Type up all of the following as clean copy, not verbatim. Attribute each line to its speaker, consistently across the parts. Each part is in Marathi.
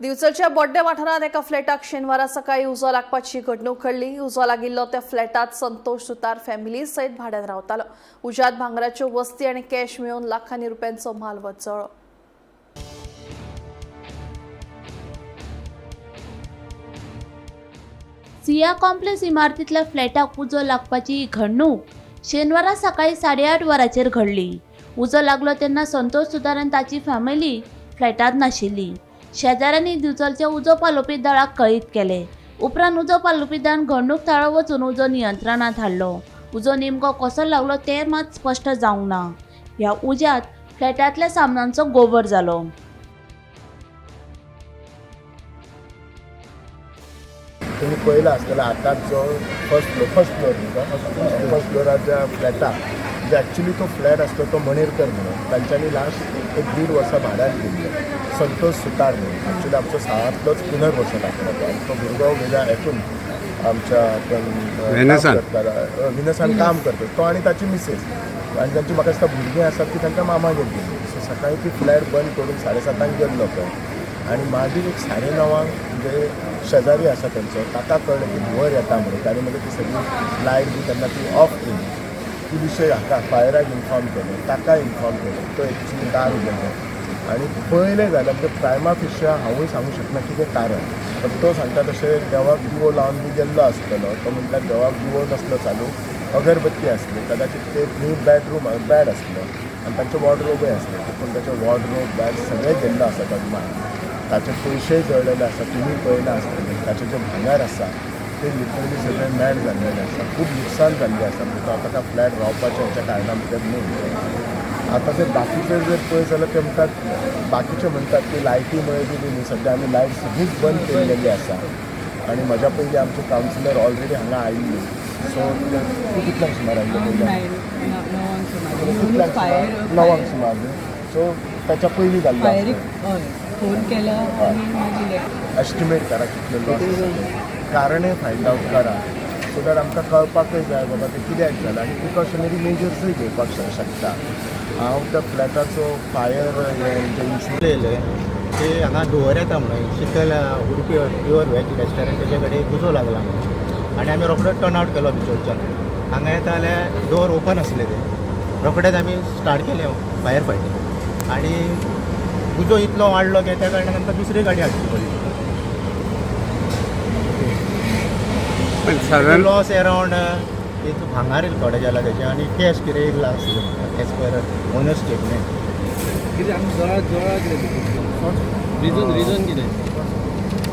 Speaker 1: दिवचलच्या बड्डे वाठारात एका फ्लॅटाक शेनवारा सकाळी उजो लागपाची घडणूक घडली। उजो लागिल्लो त्या फ्लॅटात संतोष सुतार फॅमिली सयत भाड्यान रावतालो। उज्यात भांगराच्यो वस्ती आणि कॅश मेळून लाखांनी रुपयांचो माल वचळ्ळो।
Speaker 2: सिया कॉम्प्लेक्स इमारतीतल्या फ्लॅटाक उजो लागपाची ही घडणूक शेनवारा सकाळी 8:30 वरांचेर घडली। उजो लागलो तेन्ना संतोष सुतार आनी ताची फॅमिली फ्लॅटात नाशिल्ली। शेजाऱ्यांनी दिवचलच्या उजो पालोवपी दळाक कळीत केले। उपरांत उजो पालोवपी दळान घडणूक थाळो वचून उजो नियंत्रणात हाडलो। उजो नेमको कसो लागलो तें मात स्पश्ट जावंक ना। ह्या उज्यात फ्लॅटांतल्या सामानांचो गोबर जालो।
Speaker 3: तुम्ही पळयला आसतलें आतां जो फर्स्ट फ्लोर न्ही फर्स्ट फ्लोरार ज्या फ्लॅटाक जे एक्चुली तो फ्लॅट आसलो तो मणेरकर म्हणून तांच्यांनी लास्ट 1.5 वर्सां भाड्यान दिल्लो संतोष सुतार म्हणून। एक्चुली आमचो साळांतलोच पुनर्वसन लागलो तो आनी तो भुरगो वेगळ्या हेतून आमच्या विनसान काम करता तो आनी ताची मिसेस आनी तांची म्हाका दिसता भुरगीं आसात ती तांच्या मामागेर गेल्ली। सो सकाळीं ती फ्लॅट बंद करून 7:30 गेल्लो पळय आनी मागीर एक 9:30 म्हणजे शेजारी आसा तेंचो ताका कळ्ळें की धुंवर येता म्हणून। ताणें मागीर ती सगळी लायट बी तेन्ना ती ऑफ केली। ती विशय हाका फायराक इन्फॉर्म केलें, ताका इन्फॉर्म केलें, तो एक्चुली दार उगडलो आनी पळयलें जाल्यार म्हणजे प्रायमा फेशिया हांवूय सांगूं शकना कितें कारण, पण तो सांगता तशें देवाक दिवो लावन बी गेल्लो आसतलो। तो म्हणटा देवाक दिवो नसलो चालू, अगरबत्ती आसली, कदाचित ते 3 बॅड आसलो आनी तांचे वॉर्डरोबूय आसले, पूण ताचे वॉर्डरोब बॅड सगळें गेल्लो आसा गजमान। ताचे पयशेय जळलेले आसा, तुमी पळयला आसतलें। ताचें जें भांगर आसा ते लिटरली सगळें मॅड जाल्लेलें आसा, खूब लुकसाण जाल्लें आसा। म्हणजे तो आतां फ्लॅट रावपाचें हेच्या कारणां भितर न्हू। आतां ते बाकीचे जर पळय जाल्यार ते म्हणटात, बाकीचे म्हणटात की लायटी मेळयली बी न्ही, सद्या आमी लायट सगळीच बंद केल्लेली आसा आनी म्हज्या पयलीं आमचे कावन्सिलर ऑलरेडी हांगा आयिल्ली। सो तूं कितल्यांक सुमार आयिल्लें पयलीं? 9 सुमार न्ही। सो ताच्या पयलीं जाल्लो
Speaker 4: फोन केला
Speaker 3: एस्टिमेट करा कितले लॉस कारणें फायंड आवट करा, सो दॅट आमकां कळपाकय जाय बाबा ते कित्याक जालां आनी प्रिकॉशनरी मेजर्सूय घेवपाक शकता। हांव त्या फ्लॅटाचो फायर जे इशू
Speaker 5: येयले ते हांगा धुंवर येता म्हणून शितल उडपी प्युअर वॅज रेस्टॉरंट तेजे कडेन उजो लागला म्हणून आनी आमी रोखडोच टर्न आवट केलो बिचोलच्यान। हांगा येता जाल्यार डोर ओपन आसले ते, रोखडेच आमी स्टार्ट केलें फायर फायटींग आनी उजो इतलो वाडलो की त्या कारणान आमकां दुसरी गाडी हाडची पडली। लॉस अरावंड एक भांगार थोडे जाला तेजे आनी कॅश कितें इल्लो आसलें as per owner statement.
Speaker 4: Reason कितें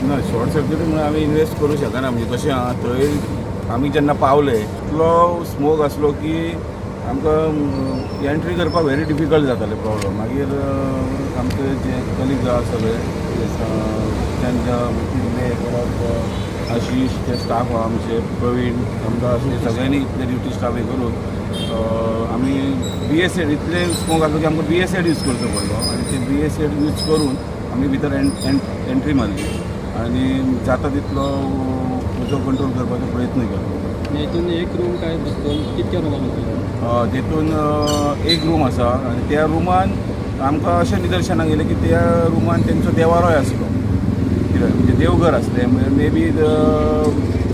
Speaker 6: ना शॉर्ट सर्किट म्हणून आमी इन्वेस्ट करूं शकना। म्हणजे कशें आहा थंय आमी जेन्ना पावले इतलो स्मोक आसलो की आमकां एंट्री करपाक व्हेरी डिफिकल्ट जातालें प्रॉब्लम। मागीर आमचे जे कलिग्स आसा सगळे तेंच्या परत आशिश ते स्टाफ आहा आमचे प्रवीण आमदार अशें सगळ्यांनी इतले ड्युटी स्टाफ हे करून आमी BSED इतले स्मोक आसलो की आमकां BSED यूज करचो पडलो आनी ते BSED यूज करून आमी भितर एंट्री मारली आनी जाता तितलो उजो कंट्रोल करपाचो प्रयत्न केलो।
Speaker 4: हेतून एक रूम काय कितक्या रूमान
Speaker 6: तेतून एक रूम आसा आनी त्या रुमान आमकां अशें निदर्शनाक येयलें की त्या रुमान तेंचो देवारोय आसलो, कित्याक म्हणजे देवघर आसलें। मे बी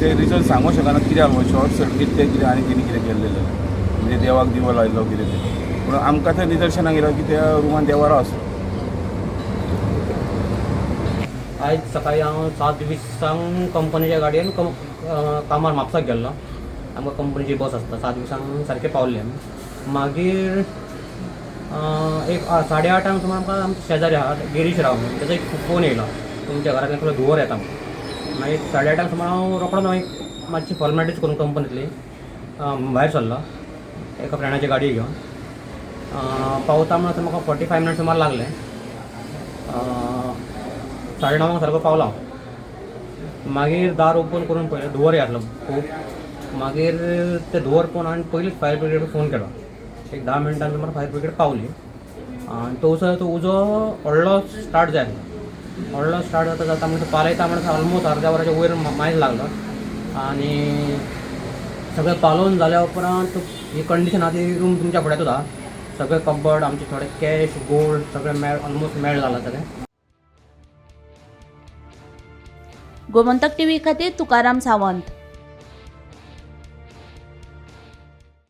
Speaker 6: ते रिजन सांगूंक शकना कित्याक शॉर्ट सर्कीट ते कितें आनी कितें केल्लें जाल्यार, म्हणजे देवाक दिवो लायलो कितें तें, पूण आमकां थंय निदर्शनाक येयलो की त्या रुमान देवारो आसलो।
Speaker 7: आज सकाळी हांव 7:20 कंपनीच्या गाडयेन कामार म्हापसाक गेल्लो। आमकां कंपनीची बस आसता 7:20 सारके पावल्ले आमी। मागीर एक 8:30 सुमार आमकां आमचे शेजारी आहा गिरीश राव म्हणून तेजो एक फोन येयलो तुमच्या घरांतल्यान खंय धुंवर येता म्हणून। मागीर 8:30 सुमार हांव रोखडो एक मातशी फॉर्मेलिटीज करून कंपनींतली भायर सरलो एका फ्रेंडाची गाडी घेवन। पावता म्हणून म्हाका 45 मिनट सुमार लागले। 9:30 सारको पावलो हांव। मागीर दार ओपन करून पळयलें धुंवर येतालो खूब। मागीर ते धुंवर पळोवन हांवें पयलींच फायर ब्रिगेडाक फोन केलो। एक 10 मिनटां सुमार फायर ब्रिगेड पावली आनी तो उजो व्हडलो स्टार्ट जाय व्हडलो स्टार्ट जाता जाता म्हणजे पालयता म्हणटा ऑलमोस्ट अर्द्या वराच्या वयर मायज लागलो आनी सगळें पालोवन जाल्या उपरांत ही कंडिशन आहा ती रूम तुमच्या फुड्यातूच आहा। सगळे कबड आमचे थोडे कॅश गोल्ड सगळें ऑलमोस्ट मेळ जाला सगळें।
Speaker 2: गोमंतक टीव्ही खातीर तुकाराम सावंत.